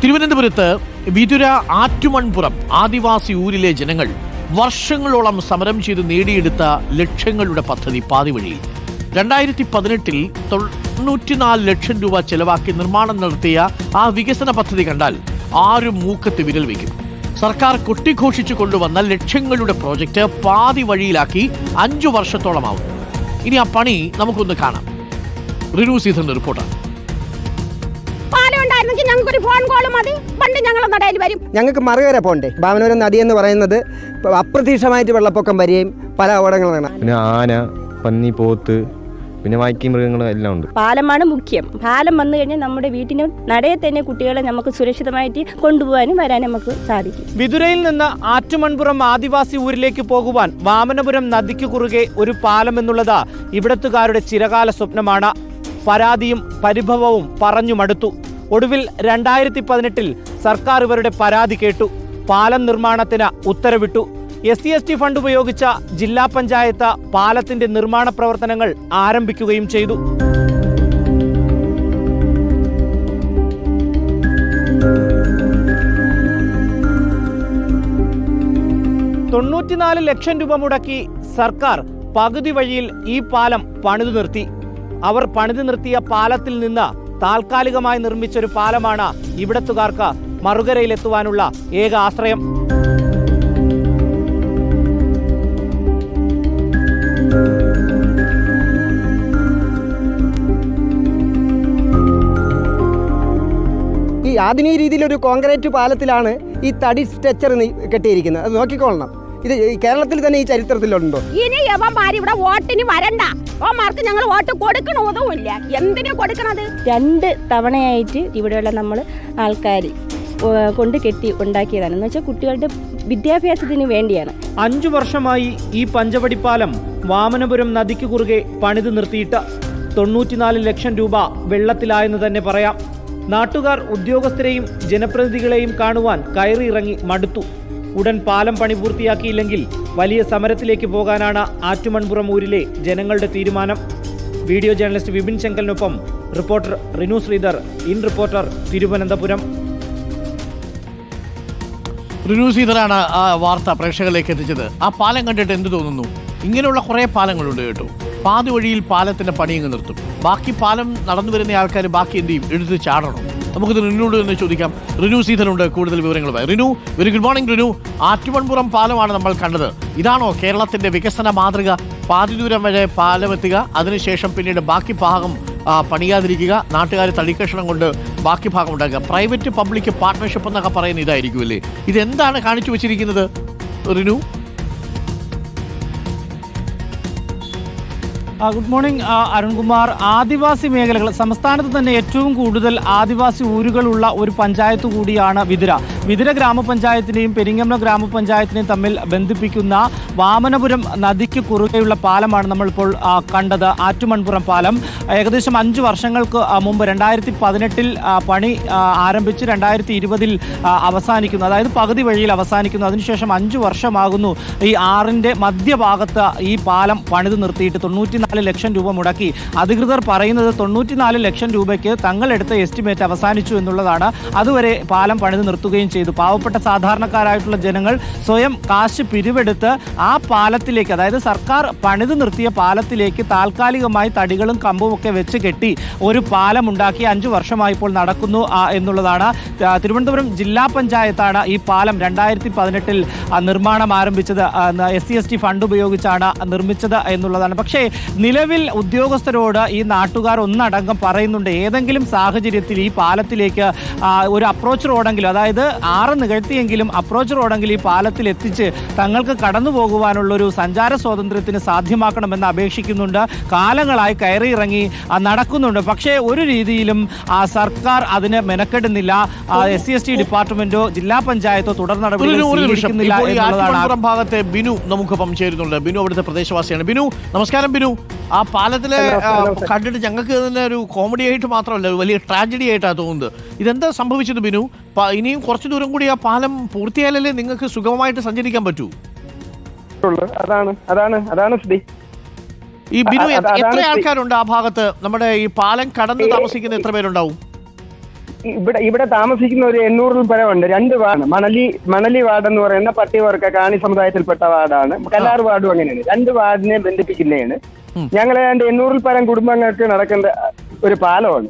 തിരുവനന്തപുരത്ത് വിതുര ആറ്റുമൺപുറം ആദിവാസി ഊരിലെ ജനങ്ങൾ വർഷങ്ങളോളം സമരം ചെയ്ത് നേടിയെടുത്ത ലക്ഷങ്ങളുടെ പദ്ധതി പാതിവഴിയിൽ. 2018 94 ലക്ഷം രൂപ ചെലവാക്കി നിർമ്മാണം നടത്തിയ ആ വികസന പദ്ധതി കണ്ടാൽ ആരും മൂക്കത്ത് വിരൽ വയ്ക്കും. സർക്കാർ കൊട്ടിഘോഷിച്ചു കൊണ്ടുവന്ന ലക്ഷങ്ങളുടെ പ്രോജക്റ്റ് പാതി വഴിയിലാക്കി 5 വർഷത്തോളമാവുന്നു. ഇനി ആ പണി നമുക്കൊന്ന് കാണാം. റിനു സീധറിന്റെ റിപ്പോർട്ടാണ്. ഞങ്ങൾക്ക് മറുകര പോണ്ടേ. വാമനപുരം നദി എന്ന് പറയുന്നത് അപ്രതീക്ഷിതമായിട്ട് വെള്ളപ്പൊക്കം വരികയും പല അപകടങ്ങളാണ്. പിന്നെ ആന, പന്നി, പോത്ത്, പിന്നെ വാക്കി മൃഗങ്ങളും എല്ലാം ഉണ്ട്. പാലമാണ് മുഖ്യം. പാലം വന്നു കഴിഞ്ഞാൽ നമ്മുടെ വീട്ടിന് നടയെ തന്നെ കുട്ടികളെ നമുക്ക് സുരക്ഷിതമായിട്ട് കൊണ്ടുപോകാനും വരാനും നമുക്ക് സാധിക്കും. വിതുരയിൽ നിന്ന് ആറ്റുമൺപുറം ആദിവാസി ഊരിലേക്ക് പോകുവാൻ വാമനപുരം നദിക്ക് കുറുകെ ഒരു പാലം എന്നുള്ളത് ഇവിടത്തുകാരുടെ ചിരകാല സ്വപ്നമാണ്. പരാതിയും പരിഭവവും പറഞ്ഞു മടുത്തു. ഒടുവിൽ 2018 സർക്കാർ ഇവരുടെ പരാതി കേട്ടു. പാലം നിർമ്മാണത്തിന് ഉത്തരവിട്ടു. SC/ST ഫണ്ട് ഉപയോഗിച്ച ജില്ലാ പഞ്ചായത്ത് പാലത്തിന്റെ നിർമ്മാണ പ്രവർത്തനങ്ങൾ ആരംഭിക്കുകയും ചെയ്തു. $94 ലക്ഷം രൂപ മുടക്കി സർക്കാർ പകുതി വഴിയിൽ ഈ പാലം പണിതു നിർത്തി. അവർ പണിതു നിർത്തിയ പാലത്തിൽ നിന്ന് താൽക്കാലികമായി നിർമ്മിച്ചൊരു പാലമാണ് ഇവിടത്തുകാർക്ക് മറുകരയിലെത്തുവാനുള്ള ഏക ആശ്രയം. ഈ ആധുനിക രീതിയിലൊരു കോൺക്രീറ്റ് പാലത്തിലാണ് ഈ തടി സ്ട്രക്ചർ കെട്ടിയിരിക്കുന്നത്. അത് നോക്കിക്കൊള്ളണം. ഇത് കേരളത്തിൽ തന്നെ ഈ ചരിത്രത്തിലുണ്ടോ? ഇനി യവന്മാര് ഇവിടെ വോട്ടിന് വരണ്ട. ഓമാർക്ക് ഞങ്ങൾ വോട്ട് കൊടുക്കണതുമില്ല. എന്തിനാ കൊടുക്കണത്? 2 തവണയായിട്ട് ഇവിടെയുള്ള നമ്മൾ ആൾക്കാർ കൊണ്ട് കെട്ടി ഉണ്ടാക്കിയതാണ്. എന്ന് വെച്ചാൽ കുട്ടികളുടെ വിദ്യാഭ്യാസത്തിന് വേണ്ടിയാണ്. 5 വർഷമായി ഈ പഞ്ചവടിപ്പാലം വാമനപുരം നദിക്ക് കുറുകെ പണിത് നിർത്തിയിട്ട് 94 ലക്ഷം രൂപ വെള്ളത്തിലായെന്ന് തന്നെ പറയാം. നാട്ടുകാർ ഉദ്യോഗസ്ഥരെയും ജനപ്രതിനിധികളെയും കാണുവാൻ കയറിയിറങ്ങി മടുത്തു. ഉടൻ പാലം പണി പൂർത്തിയാക്കിയില്ലെങ്കിൽ വലിയ സമരത്തിലേക്ക് പോകാനാണ് ആറ്റുമൺപുറം ഊരിലെ ജനങ്ങളുടെ തീരുമാനം. വീഡിയോ ജേർണലിസ്റ്റ് വിപിൻ ശങ്കലിനൊപ്പം reporter Rinu Sreedhar, in reporter, Thiruvananthapuram. Rinu ശ്രീധറാണ് ആ വാർത്ത പ്രേക്ഷകരിലേക്ക് എത്തിച്ചത്. ആ പാലം കണ്ടിട്ട് എന്ത് തോന്നുന്നു? ഇങ്ങനെയുള്ള കുറേ പാലങ്ങളുണ്ട് കേട്ടോ. പാതി വഴിയിൽ പാലത്തിന്റെ പണിയങ്ങ് നിർത്തും. ബാക്കി പാലം നടന്നു വരുന്ന ആൾക്കാർ ബാക്കി എന്ത് ചെയ്യും? എടുത്ത് ചാടണം. നമുക്കിത് റിനുവിനോട് തന്നെ ചോദിക്കാം. റിനു സീധറുണ്ട് കൂടുതൽ വിവരങ്ങളുമായി. Rinu, very good morning. Rinu, Attumanpuram പാലമാണ് നമ്മൾ കണ്ടത്. ഇതാണോ കേരളത്തിന്റെ വികസന മാതൃക? പാതി ദൂരം വരെ പാലം എത്തുക, അതിനുശേഷം പിന്നീട് ബാക്കി ഭാഗം പണിയാതിരിക്കുക, നാട്ടുകാർ തടിക്കഷണം കൊണ്ട് ബാക്കി ഭാഗം ഉണ്ടാക്കുക, പ്രൈവറ്റ് പബ്ലിക് പാർട്ട്ണർഷിപ്പ് എന്നൊക്കെ പറയുന്ന ഇതായിരിക്കുമല്ലേ? ഇതെന്താണ് കാണിച്ചു വെച്ചിരിക്കുന്നത് റിനു? Good morning Arunkumar. ആദിവാസി മേഖലകൾ, സംസ്ഥാനത്ത് തന്നെ ഏറ്റവും കൂടുതൽ ആദിവാസി ഊരുകളുള്ള ഒരു പഞ്ചായത്ത് കൂടിയാണ് വിതുര. വിതുര ഗ്രാമപഞ്ചായത്തിനെയും പെരിങ്ങമല ഗ്രാമപഞ്ചായത്തിനെയും തമ്മിൽ ബന്ധിപ്പിക്കുന്ന വാമനപുരം നദിക്ക് കുറുകെയുള്ള പാലമാണ് നമ്മളിപ്പോൾ കണ്ടത്. ആറ്റുമൺപുറം പാലം ഏകദേശം 5 വർഷങ്ങൾക്ക് മുമ്പ് 2018 പണി ആരംഭിച്ച് 2020 അവസാനിക്കുന്നു. അതായത് പകുതി വഴിയിൽ അവസാനിക്കുന്നു. അതിനുശേഷം 5 വർഷമാകുന്നു ഈ ആറിൻ്റെ മധ്യഭാഗത്ത് ഈ പാലം പണിത് നിർത്തിയിട്ട്. 94 ലക്ഷം രൂപ മുടക്കി. അധികൃതർ പറയുന്നത് 94 ലക്ഷം രൂപയ്ക്ക് തങ്ങളെടുത്ത എസ്റ്റിമേറ്റ് അവസാനിച്ചു എന്നുള്ളതാണ്. അതുവരെ പാലം പണിത് നിർത്തുകയും ചെയ്തു. പാവപ്പെട്ട സാധാരണക്കാരായിട്ടുള്ള ജനങ്ങൾ സ്വയം കാശ് പിരിവെടുത്ത് ആ പാലത്തിലേക്ക്, അതായത് സർക്കാർ പണിത് നിർത്തിയ പാലത്തിലേക്ക് താൽക്കാലികമായി തടികളും കമ്പും ഒക്കെ വെച്ച് കെട്ടി ഒരു പാലം ഉണ്ടാക്കി 5 വർഷമായി ഇപ്പോൾ നടക്കുന്നു എന്നുള്ളതാണ്. തിരുവനന്തപുരം ജില്ലാ പഞ്ചായത്താണ് ഈ പാലം 2018 നിർമ്മാണം ആരംഭിച്ചത്. SC/ST ഫണ്ട് ഉപയോഗിച്ചാണ് നിർമ്മിച്ചത് എന്നുള്ളതാണ്. പക്ഷേ നിലവിൽ ഉദ്യോഗസ്ഥരോട് ഈ നാട്ടുകാർ ഒന്നടങ്കം പറയുന്നുണ്ട്, ഏതെങ്കിലും സാഹചര്യത്തിൽ ഈ പാലത്തിലേക്ക് ഒരു അപ്രോച്ച് റോഡെങ്കിലും, അതായത് 6 നികഴ്ത്തിയെങ്കിലും അപ്രോച്ച് റോഡെങ്കിലും ഈ പാലത്തിൽ എത്തിച്ച് തങ്ങൾക്ക് കടന്നു പോകുവാനുള്ളൊരു സഞ്ചാര സ്വാതന്ത്ര്യത്തിന് സാധ്യമാക്കണമെന്ന് അപേക്ഷിക്കുന്നുണ്ട്. കാലങ്ങളായി കയറിയിറങ്ങി നടക്കുന്നുണ്ട്. പക്ഷേ ഒരു രീതിയിലും സർക്കാർ അതിന് മെനക്കെടുന്നില്ല. SC/ST ഡിപ്പാർട്ട്മെന്റോ ജില്ലാ പഞ്ചായത്തോ തുടർ നടപടികൾ സ്വീകരിക്കുന്നില്ല എന്നുള്ളതാണ്. ഭാഗത്തെ ബിനു നമുക്കൊപ്പം ചേരുന്നുണ്ട്. ബിനു അവിടുത്തെ പ്രദേശവാസിയാണ്. ബിനു, നമസ്കാരം. ബിനു, ആ പാലത്തിലെ കണ്ടിട്ട് ഞങ്ങൾക്ക് തന്നെ ഒരു കോമഡി ആയിട്ട് മാത്രമല്ല, ഒരു വലിയ ട്രാജഡി ആയിട്ടാണ് തോന്നുന്നത്. ഇതെന്താ സംഭവിച്ചത് ബിനു? ഇനിയും കുറച്ച് ദൂരം കൂടി ആ പാലം പൂർത്തിയായാലല്ലേ നിങ്ങൾക്ക് സുഗമമായിട്ട് സഞ്ചരിക്കാൻ പറ്റൂ? അതാണ് സ്ഥിതി. ഈ ബിനു, എത്ര ആൾക്കാരുണ്ട് ആ ഭാഗത്ത്? നമ്മുടെ ഈ പാലം കടന്ന് താമസിക്കുന്ന എത്ര പേരുണ്ടാവും? ഇവിടെ താമസിക്കുന്ന ഒരു 800 പരമുണ്ട്. 2 വാർഡ്, മണലി വാർഡ് എന്ന് പറയുന്ന പട്ടികവർഗ കാണി സമുദായത്തിൽപ്പെട്ട വാർഡാണ്. കല്ലാർ വാർഡും അങ്ങനെയാണ്. 2 വാർഡിനെ ബന്ധിപ്പിക്കുന്നതാണ്. ഞങ്ങൾ 800 പരം കുടുംബങ്ങൾക്ക് നടക്കേണ്ട ഒരു പാലമാണ്.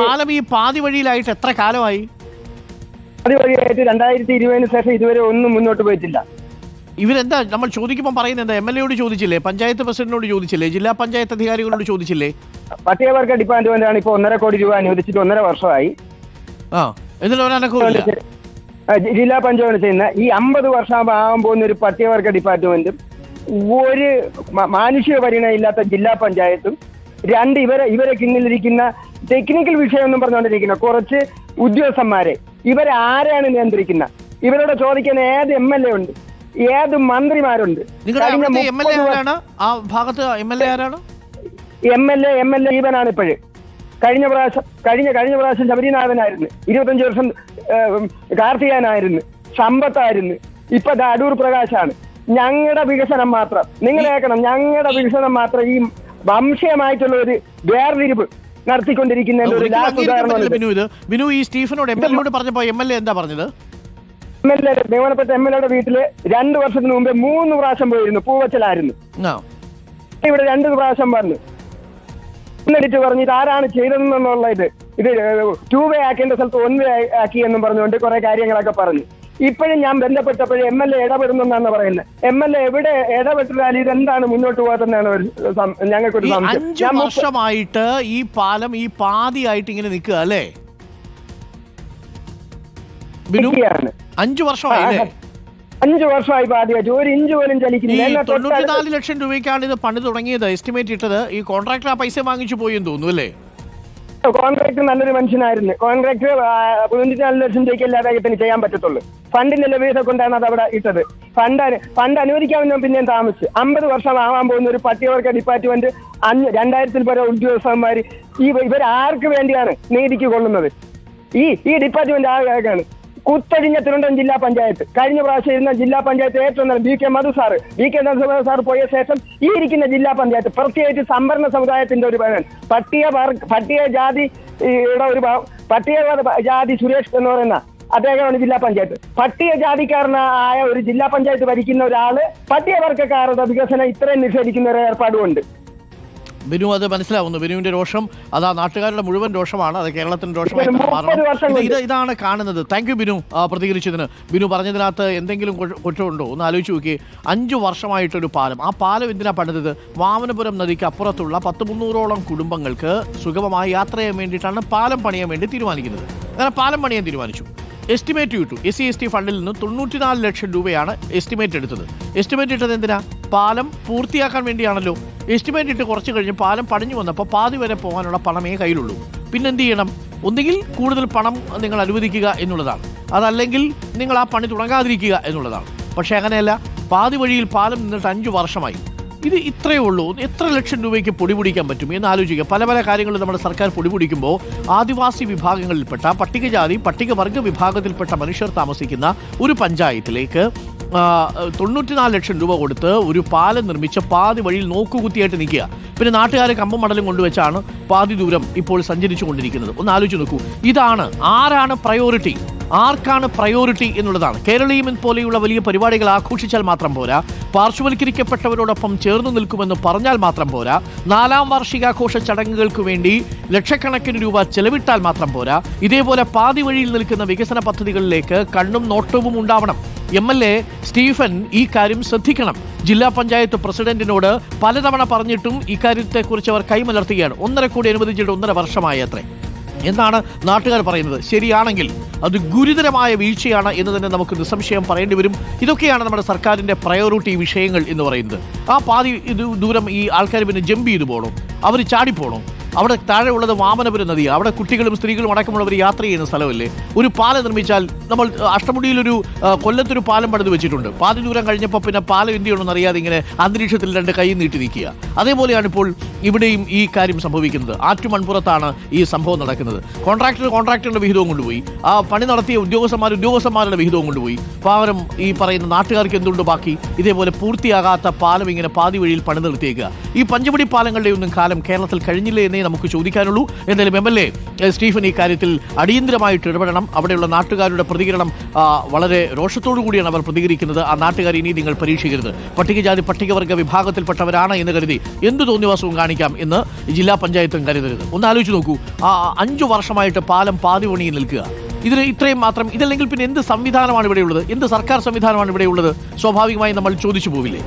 പാലം ഈ പാതി വഴിയിലായിട്ട് എത്ര കാലമായി? പാതി വഴിയായിട്ട് 2020 ശേഷം ഇതുവരെ ഒന്നും മുന്നോട്ട് പോയിട്ടില്ല. ഇവരെന്താ നമ്മൾ ചോദിക്കുമ്പോൾ പറയുന്നത് എന്താ? MLA ചോദിച്ചില്ലേ? പഞ്ചായത്ത് പ്രസിഡന്റിനോട് ചോദിച്ചില്ലേ? ജില്ലാ പഞ്ചായത്ത് അധികാരികളോട് ചോദിച്ചില്ലേ? പട്ടികവർഗ ഡിപ്പാർട്ട്മെന്റ് ആണ് ഇപ്പോൾ 1.5 കോടി രൂപ അനുവദിച്ചിട്ട് 1.5 വർഷമായി. ജില്ലാ പഞ്ചായത്ത് ചെയ്യുന്ന ഈ 50 വർഷം ആകാൻ പോകുന്ന ഒരു പട്ടികവർഗ ഡിപ്പാർട്ട്മെന്റും ഒരു മാനുഷിക പരിഗണനയില്ലാത്ത ജില്ലാ പഞ്ചായത്തും 2 ഇവരെ കിന്നിലിരിക്കുന്ന ടെക്നിക്കൽ വിഷയം പറഞ്ഞുകൊണ്ടിരിക്കുന്ന കുറച്ച് ഉദ്യോഗസ്ഥന്മാരെ ഇവരെ ആരാണ് നിയന്ത്രിക്കുന്ന? ഇവരോട് ചോദിക്കാൻ ഏത് MLA ഉണ്ട്, ഏത് മന്ത്രിമാരുണ്ട്? MLA ഈവനാണ് ഇപ്പോഴും. കഴിഞ്ഞ പ്രാവശ്യം ശബരിനാഥനായിരുന്നു, 25 വർഷം കാർത്തികനായിരുന്നു, സമ്പത്തായിരുന്നു, ഇപ്പൊ അടൂർ പ്രകാശാണ്. ഞങ്ങളുടെ വികസനം മാത്രം നിങ്ങൾ കേൾക്കണം. ഞങ്ങളുടെ വികസനം മാത്രം ഈ വംശീയമായിട്ടുള്ള ഒരു വേർതിരിവ് നടത്തിക്കൊണ്ടിരിക്കുന്നതിന്റെ ഒരു ലാസ്റ്റ് ഉദാഹരണം. ബിനു ഈ സ്റ്റീഫനോട് MLA പറഞ്ഞപ്പോ MLA എന്താ പറഞ്ഞത്? ബഹുമാനപ്പെട്ട MLA വീട്ടില് 2 വർഷത്തിന് മുമ്പേ 3 പ്രാവശ്യം പോയിരുന്നു. പൂവച്ചലായിരുന്നു. ഇവിടെ 2 പ്രാവശ്യം വന്നു. എന്നിട്ട് പറഞ്ഞു ഇത് ആരാണ് ചെയ്തതെന്നുള്ള ഇത് 2 വേ ആക്കേണ്ട സ്ഥലത്ത് 1 വേ ആക്കി എന്നും പറഞ്ഞുകൊണ്ട് കുറെ കാര്യങ്ങളൊക്കെ പറഞ്ഞു. ഇപ്പോഴും ഞാൻ ബന്ധപ്പെട്ടപ്പോഴും MLA ഇടപെടുന്നെന്നാണ് പറയുന്നത്. MLA എവിടെ ഇടപെട്ടാൽ ഇതെന്താണ് മുന്നോട്ട് പോകാതെന്നാണ് ഞങ്ങൾക്കൊരു സംശയം. 5 വർഷമായിട്ട് ഈ പാലം ഈ പാതിയായിട്ട് ഇങ്ങനെ നിൽക്കുക അല്ലേ? 5 വർഷമായി 5 വർഷമായി പാതിയായിട്ട് 1 ഇഞ്ച് പോലും ചലിക്കുന്നില്ല. 94 ലക്ഷം രൂപയ്ക്കാണ് ഇത് പണി തുടങ്ങിയത്. എസ്റ്റിമേറ്റ് ഇട്ടത്. ഈ കോൺട്രാക്ടർ ആ പൈസ വാങ്ങിച്ചു പോയി എന്ന് തോന്നുന്നു അല്ലേ? കോൺട്രാക്ടർ നല്ലൊരു മനുഷ്യനായിരുന്നു. കോൺട്രാക്ടർ 94 ലക്ഷം രൂപയ്ക്ക് എല്ലാ കാര്യത്തിന് ചെയ്യാൻ പറ്റത്തുള്ളൂ. ഫണ്ടിന്റെ ലഭ്യത കൊണ്ടാണ് അത് അവിടെ ഇട്ടത്. ഫണ്ട് അനുവദിക്കാമെന്നും പിന്നെയും താമസിച്ചു. 50 വർഷം ആവാൻ പോകുന്ന ഒരു പട്ടികവർഗ ഡിപ്പാർട്ട്മെന്റ് 2000 പരം ഉദ്യോഗസ്ഥന്മാർ ഇവരാർക്ക് വേണ്ടിയാണ് നീതിക്ക് കൊള്ളുന്നത്? ഈ ഡിപ്പാർട്ട്മെന്റ് ആകാണ് കുത്തഴിഞ്ഞ തിരുവനന്തപുരം ജില്ലാ പഞ്ചായത്ത്. കഴിഞ്ഞ പ്രാവശ്യം ഇരുന്ന ജില്ലാ പഞ്ചായത്ത് ഏറ്റവും നല്ല BK മധു സാർ പോയ ശേഷം ഈ ഇരിക്കുന്ന ജില്ലാ പഞ്ചായത്ത് പ്രത്യേകിച്ച് സംവരണ സമുദായത്തിന്റെ ഒരു പട്ടികജാതി സുരേഷ് എന്ന് പറയുന്ന അദ്ദേഹമാണ് ജില്ലാ പഞ്ചായത്ത്. പട്ടികജാതിക്കാരനായ ഒരു ജില്ലാ പഞ്ചായത്ത് ഭരിക്കുന്ന ഒരാള് പട്ടികവർഗക്കാരുടെ വികസനം ഇത്രയും നിഷേധിക്കുന്ന ഒരു ഏർപ്പാടുമുണ്ട്. ബിനു അത് മനസ്സിലാവുന്നു. ബിനുവിന്റെ രോഷം അതാ നാട്ടുകാരുടെ മുഴുവൻ രോഷമാണ്. അത് കേരളത്തിന്റെ രോഷമായി മാറണം. ഇതാണ് കാണുന്നത്. താങ്ക് യു ബിനു പ്രതികരിച്ചതിന്. ബിനു പറഞ്ഞതിനകത്ത് എന്തെങ്കിലും കുറ്റമുണ്ടോ ഒന്ന് ആലോചിച്ച് നോക്കിയേ. 5 വർഷമായിട്ടൊരു പാലം. ആ പാലം എന്തിനാ പണിതത്? വാമനപുരം നദിക്ക് അപ്പുറത്തുള്ള 100-300ഓളം കുടുംബങ്ങൾക്ക് സുഗമമായി യാത്ര ചെയ്യാൻ വേണ്ടിയിട്ടാണ് പാലം പണിയാൻ വേണ്ടി തീരുമാനിക്കുന്നത്. അങ്ങനെ പാലം പണിയാൻ തീരുമാനിച്ചു. എസ്റ്റിമേറ്റ് ഇട്ടു. SC/ST ഫണ്ടിൽ നിന്ന് 94 ലക്ഷം രൂപയാണ് എസ്റ്റിമേറ്റ് എടുത്തത്. എസ്റ്റിമേറ്റ് ഇട്ടത് എന്തിനാ? പാലം പൂർത്തിയാക്കാൻ വേണ്ടിയാണല്ലോ. എസ്റ്റിമേറ്റ് ഇട്ട് കുറച്ച് കഴിഞ്ഞ് പാലം പണിഞ്ഞു വന്നപ്പോൾ പാതി വരെ പോകാനുള്ള പണമേ കയ്യിലുള്ളൂ. പിന്നെന്ത് ചെയ്യണം? ഒന്നുകിൽ കൂടുതൽ പണം നിങ്ങൾ അനുവദിക്കുക എന്നുള്ളതാണ്, അതല്ലെങ്കിൽ നിങ്ങൾ ആ പണി തുടങ്ങാതിരിക്കുക എന്നുള്ളതാണ്. പക്ഷേ അങ്ങനെയല്ല. പാതി വഴിയിൽ പാലം നിന്നിട്ട് 5 വർഷമായി. ഇത് ഇത്രയേ ഉള്ളൂ. എത്ര ലക്ഷം രൂപയ്ക്ക് പൊടിപിടിക്കാൻ പറ്റും എന്ന് ആലോചിക്കുക. പല കാര്യങ്ങളും നമ്മുടെ സർക്കാർ പൊടിപിടിക്കുമ്പോൾ ആദിവാസി വിഭാഗങ്ങളിൽപ്പെട്ട പട്ടികജാതി പട്ടികവർഗ വിഭാഗത്തിൽപ്പെട്ട മനുഷ്യർ താമസിക്കുന്ന ഒരു പഞ്ചായത്തിലേക്ക് 94 ലക്ഷം രൂപ കൊടുത്ത് ഒരു പാലം നിർമ്മിച്ച പാതി വഴിയിൽ നോക്കുകുത്തിയായിട്ട് നിൽക്കുക. പിന്നെ നാട്ടുകാരെ കമ്പും മടലും കൊണ്ടുവച്ചാണ് പാതി ദൂരം ഇപ്പോൾ സഞ്ചരിച്ചു കൊണ്ടിരിക്കുന്നത്. ഒന്ന് ആലോചിച്ച് നോക്കൂ. ഇതാണ് ആരാണ് പ്രയോറിറ്റി, ആർക്കാണ് പ്രയോറിറ്റി എന്നുള്ളതാണ്. കേരളീയം പോലെയുള്ള വലിയ പരിപാടികൾ ആഘോഷിച്ചാൽ മാത്രം പോരാ, പാർശ്വവൽക്കരിക്കപ്പെട്ടവരോടൊപ്പം ചേർന്ന് നിൽക്കുമെന്ന് പറഞ്ഞാൽ മാത്രം പോരാ, 4ാം വാർഷികാഘോഷ ചടങ്ങുകൾക്ക് വേണ്ടി ലക്ഷക്കണക്കിന് രൂപ ചെലവിട്ടാൽ മാത്രം പോരാ, ഇതേപോലെ പാതി വഴിയിൽ നിൽക്കുന്ന വികസന പദ്ധതികളിലേക്ക് കണ്ണും നോട്ടവും ഉണ്ടാവണം. MLA സ്റ്റീഫൻ ഈ കാര്യം ശ്രദ്ധിക്കണം. ജില്ലാ പഞ്ചായത്ത് പ്രസിഡന്റിനോട് പലതവണ പറഞ്ഞിട്ടും ഇക്കാര്യത്തെക്കുറിച്ച് അവർ കൈമലർത്തുകയാണ്. 1.5 കോടി അനുവദിച്ചിട്ട് 1.5 വർഷമായി അത്രേ എന്നാണ് നാട്ടുകാർ പറയുന്നത്. ശരിയാണെങ്കിൽ അത് ഗുരുതരമായ വീഴ്ചയാണ് എന്ന് തന്നെ നമുക്ക് നിസ്സംശയം പറയേണ്ടി വരും. ഇതൊക്കെയാണ് നമ്മുടെ സർക്കാരിൻ്റെ പ്രയോറിറ്റി വിഷയങ്ങൾ എന്ന് പറയുന്നത്. ആ പാതി ദൂരം ഈ ആൾക്കാർ പിന്നെ ജമ്പ് ചെയ്തു പോകണം, അവർ ചാടിപ്പോകണം. അവിടെ താഴെ ഉള്ളത് വാമനപുരം നദിയാണ്. അവിടെ കുട്ടികളും സ്ത്രീകളും അടക്കമുള്ളവർ യാത്ര ചെയ്യുന്ന സ്ഥലമല്ലേ. ഒരു പാലം നിർമ്മിച്ചാൽ നമ്മൾ അഷ്ടമുടിയിലൊരു കൊല്ലത്തൊരു പാലം പണിത് വെച്ചിട്ടുണ്ട്. പാതി ദൂരം കഴിഞ്ഞപ്പോൾ പിന്നെ പാലം എന്ത് ചെയ്യണമെന്ന് അറിയാതെ ഇങ്ങനെ അന്തരീക്ഷത്തിൽ 2 കൈ നീട്ടി നിൽക്കുക. അതേപോലെയാണ് ഇപ്പോൾ ഇവിടെയും ഈ കാര്യം സംഭവിക്കുന്നത്. ആറ്റുമൺപുറത്താണ് ഈ സംഭവം നടക്കുന്നത്. കോൺട്രാക്ടറുടെ വിഹിതവും കൊണ്ടുപോയി, ആ പണി നടത്തിയ ഉദ്യോഗസ്ഥന്മാരുടെ വിഹിതവും കൊണ്ടുപോയി. പാവരം ഈ പറയുന്ന നാട്ടുകാർക്ക് എന്തുകൊണ്ട് ബാക്കി? ഇതേപോലെ പൂർത്തിയാകാത്ത പാലം ഇങ്ങനെ പാതി വഴിയിൽ പണി നിർത്തിയേക്കുക. ഈ പഞ്ചവടി പാലങ്ങളുടെ ഒന്നും കാലം കേരളത്തിൽ കഴിഞ്ഞില്ലേ എന്നേ നമുക്ക് ചോദിക്കാനുള്ളൂ. എന്തായാലും MLA സ്റ്റീഫൻ ഈ കാര്യത്തിൽ അടിയന്തരമായിട്ട് ഇടപെടണം. അവിടെയുള്ള നാട്ടുകാരുടെ പ്രതികരണം വളരെ രോഷത്തോടു കൂടിയാണ് അവർ പ്രതികരിക്കുന്നത്. ആ നാട്ടുകാർ ഇനി നിങ്ങൾ പരീക്ഷിക്കരുത്, പട്ടികജാതി പട്ടികവർഗ വിഭാഗത്തിൽപ്പെട്ടവരാണ് എന്ന് കരുതി എന്ത് തോന്നിവാസവും കാണിക്കാം എന്ന് ജില്ലാ പഞ്ചായത്തും കരുതരുത്. ഒന്ന് ആലോചിച്ച് നോക്കൂ, 5 വർഷമായിട്ട് പാലം പാതി പണിയിൽ നിൽക്കുക. ഇതിന് ഇത്രയും മാത്രം, ഇതല്ലെങ്കിൽ പിന്നെ എന്ത് സംവിധാനമാണ് ഇവിടെയുള്ളത്? എന്ത് സർക്കാർ സംവിധാനമാണ് ഇവിടെയുള്ളത്? സ്വാഭാവികമായി നമ്മൾ ചോദിച്ചു പോവില്ലേ?